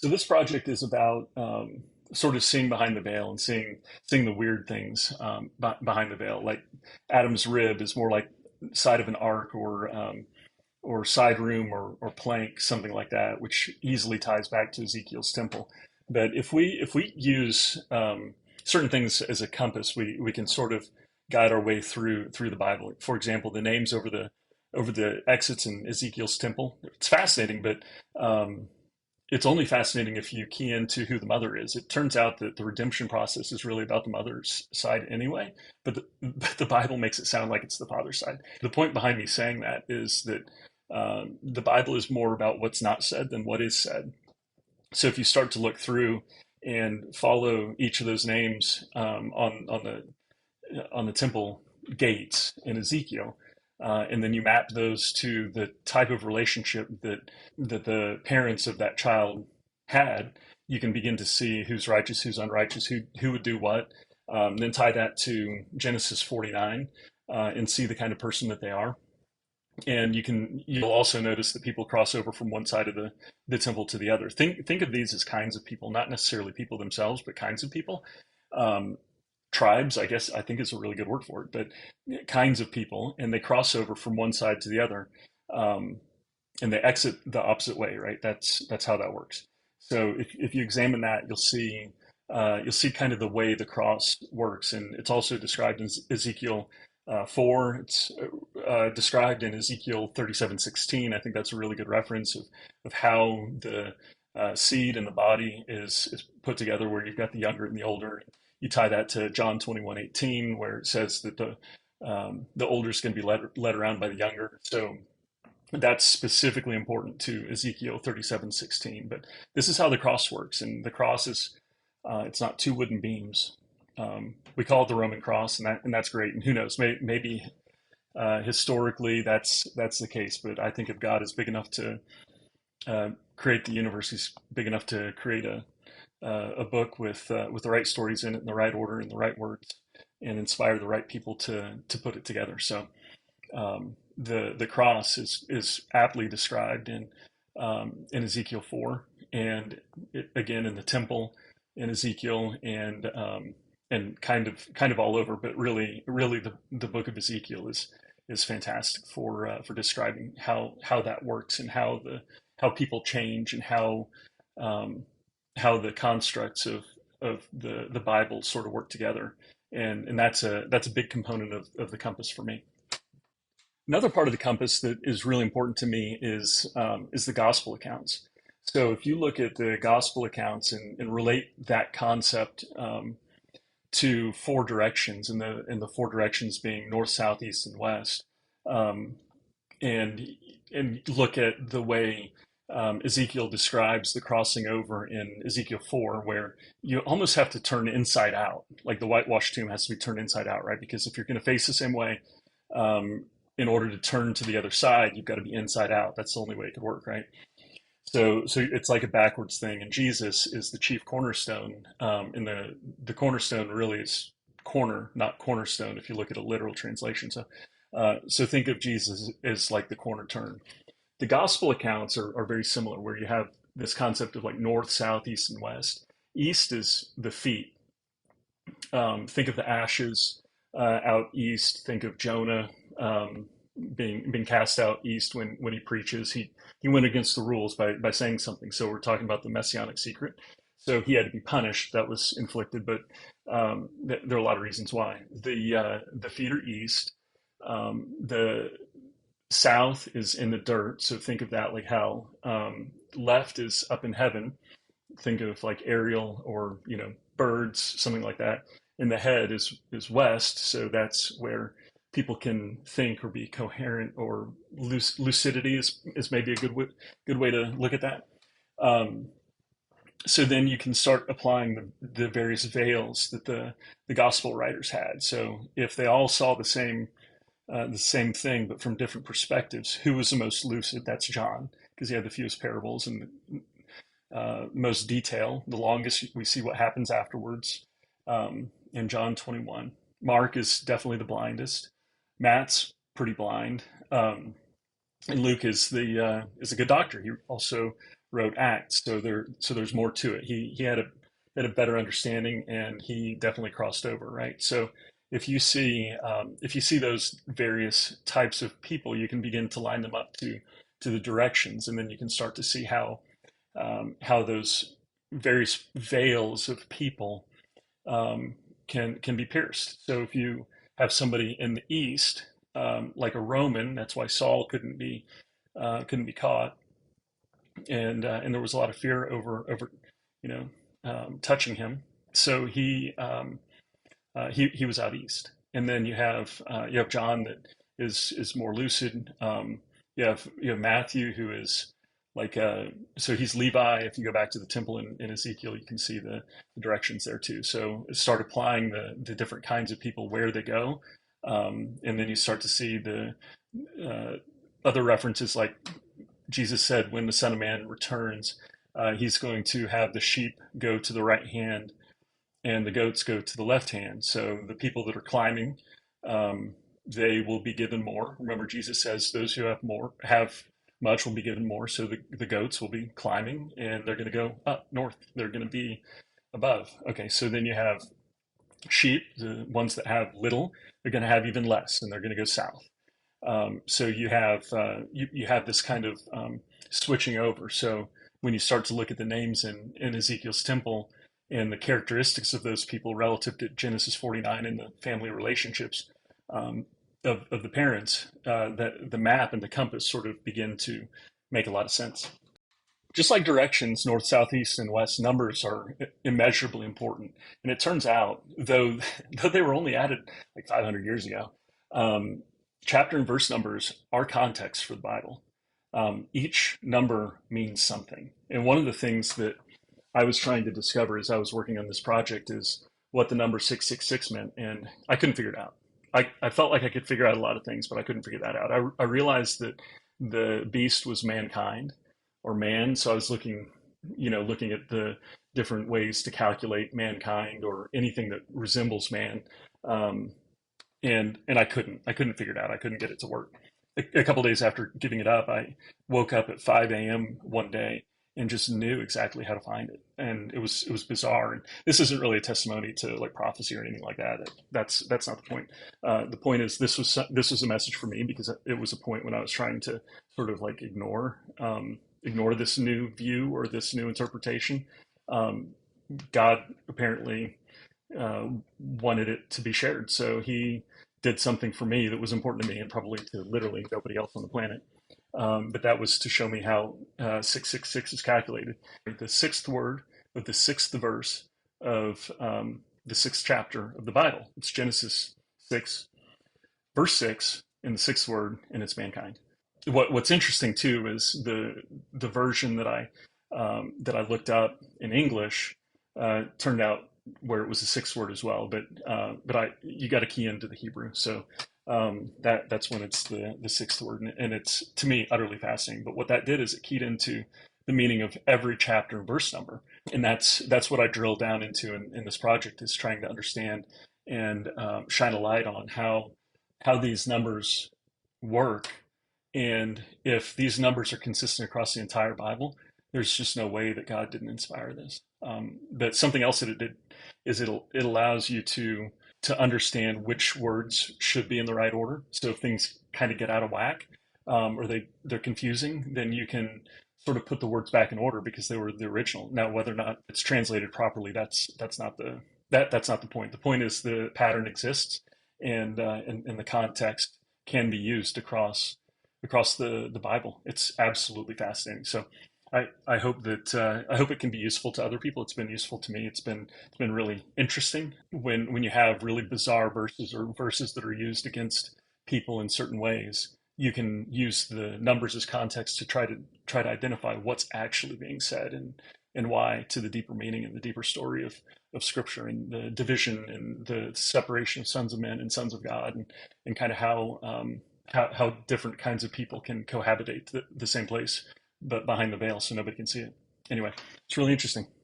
So this project is about sort of seeing behind the veil and seeing the weird things behind the veil. Like Adam's rib is more like side of an ark or side room or plank, something like that, which easily ties back to Ezekiel's temple. But if we use certain things as a compass, we can sort of guide our way through the Bible. For example, the names over the exits in Ezekiel's temple. It's fascinating, but it's only fascinating if you key into who the mother is. It turns out that the redemption process is really about the mother's side anyway, but the Bible makes it sound like it's the father's side. The point behind me saying that is that the Bible is more about what's not said than what is said. So if you start to look through and follow each of those names on the temple gates in Ezekiel, and then you map those to the type of relationship that the parents of that child had, you can begin to see who's righteous, who's unrighteous, who would do what. Then tie that to Genesis 49 and see the kind of person that they are. And you'll also notice that people cross over from one side of the temple to the other. Think of these as kinds of people, not necessarily people themselves, but kinds of people. Um, Tribes, I guess I think is a really good word for it, but kinds of people, and they cross over from one side to the other, um, and they exit the opposite way, right? That's how that works. So if you examine that, you'll see kind of the way the cross works, and it's also described in Ezekiel 4. It's described in Ezekiel 37:16. I think that's a really good reference of how the seed and the body is put together, where you've got the younger and the older. You tie that to John 21:18, where it says that the older is going to be led around by the younger. So that's specifically important to Ezekiel 37:16. But this is how the cross works, and the cross is it's not two wooden beams. We call it the Roman cross, and that's great. And who knows, maybe historically that's the case. But I think if God is big enough to create the universe, He's big enough to create a book with the right stories in it, in the right order, in the right words, and inspire the right people to put it together. So the cross is aptly described in Ezekiel 4, and again in the temple in Ezekiel, and kind of all over. But really the book of Ezekiel is fantastic for describing how that works, and how people change, and um, how the constructs of the Bible sort of work together. And that's a big component of the compass for me. Another part of the compass that is really important to me is the gospel accounts. So if you look at the gospel accounts and relate that concept to four directions, and the four directions being north, south, east, and west, um, and and look at the way Ezekiel describes the crossing over in Ezekiel 4, where you almost have to turn inside out, like the whitewashed tomb has to be turned inside out, right? Because if you're going to face the same way, um, in order to turn to the other side, you've got to be inside out. That's the only way it could work, right? So it's like a backwards thing, and Jesus is the chief cornerstone, and the cornerstone really is corner, not cornerstone, if you look at a literal translation. So think of Jesus as like the corner turn. The gospel accounts are very similar, where you have this concept of like north, south, east, and west. East is the feet. Think of the ashes out east. Think of Jonah being cast out east when he preaches. He went against the rules by saying something. So we're talking about the messianic secret. So he had to be punished. That was inflicted, but there are a lot of reasons why. The feet are east. The south is in the dirt. So think of that like hell. Left is up in heaven. Think of like Ariel, or birds, something like that. And the head is west. So that's where people can think or be coherent, or lucidity is maybe a good way to look at that. Um, so then you can start applying the various veils that the gospel writers had. So if they all saw the same thing, but from different perspectives, who was the most lucid? That's John, because he had the fewest parables and most detail. The longest, we see what happens afterwards in John 21. Mark is definitely the blindest. Matt's pretty blind. And Luke is a good doctor. He also wrote Acts. So there's more to it. He had a better understanding, and he definitely crossed over, right? So if you see those various types of people, you can begin to line them up to the directions, and then you can start to see how those various veils of people can be pierced. So if you have somebody in the East, like a Roman, that's why Saul couldn't be caught, and there was a lot of fear over you know touching him. So he was out east, and then you have John that is more lucid. You have Matthew, who is like so he's Levi. If you go back to the temple in Ezekiel, you can see the directions there too. So start applying the different kinds of people where they go, and then you start to see the uh, other references, like Jesus said, when the Son of Man returns, he's going to have the sheep go to the right hand and the goats go to the left hand. So the people that are climbing, they will be given more. Remember, Jesus says those who have much will be given more. So the goats will be climbing, and they're going to go up north. They're going to be above. Okay, so then you have sheep, the ones that have little, they're going to have even less, and they're going to go south. So you have this kind of switching over. So when you start to look at the names in Ezekiel's temple and the characteristics of those people relative to Genesis 49 and the family relationships um, of the parents, that the map and the compass sort of begin to make a lot of sense. Just like directions, north, south, east, and west, numbers are immeasurably important. And it turns out, though they were only added like 500 years ago, um, chapter and verse numbers are context for the Bible. Each number means something. And one of the things that I was trying to discover as I was working on this project is what the number 666 meant. And I couldn't figure it out. I felt like I could figure out a lot of things, but I couldn't figure that out. I realized that the beast was mankind or man. So I was looking at the different ways to calculate mankind or anything that resembles man. Um, and I couldn't figure it out. I couldn't get it to work. A couple days after giving it up, I woke up at 5 a.m. one day and just knew exactly how to find it, and it was bizarre. And this isn't really a testimony to like prophecy or anything like that. That's not the point. The point is this was a message for me because it was a point when I was trying to sort of like ignore this new view or this new interpretation. Um, God apparently uh, wanted it to be shared. So he did something for me that was important to me and probably to literally nobody else on the planet. But that was to show me how 666 is calculated. The sixth word of the sixth verse of the sixth chapter of the Bible. It's Genesis 6, verse 6, in the sixth word, and it's mankind. What's interesting too is the version that I looked up in English turned out where it was a sixth word as well, but you got to key into the Hebrew, so that's when it's the sixth word, and it's to me utterly fascinating. But what that did is it keyed into the meaning of every chapter and verse number, and that's what I drilled down into in this project, is trying to understand and shine a light on how these numbers work. And if these numbers are consistent across the entire Bible, there's just no way that God didn't inspire this. But something else that it did is it allows you to understand which words should be in the right order. So if things kind of get out of whack, or they're confusing, then you can sort of put the words back in order because they were the original. Now, whether or not it's translated properly, that's not the point. The point is the pattern exists, and the context can be used across the Bible. It's absolutely fascinating. So I hope it can be useful to other people. It's been useful to me. It's been really interesting when you have really bizarre verses or verses that are used against people in certain ways. You can use the numbers as context to try to identify what's actually being said, and why, to the deeper meaning and the deeper story of Scripture, and the division and the separation of sons of men and sons of God, and kind of how different kinds of people can cohabitate the same place, but behind the veil so nobody can see it. Anyway, it's really interesting.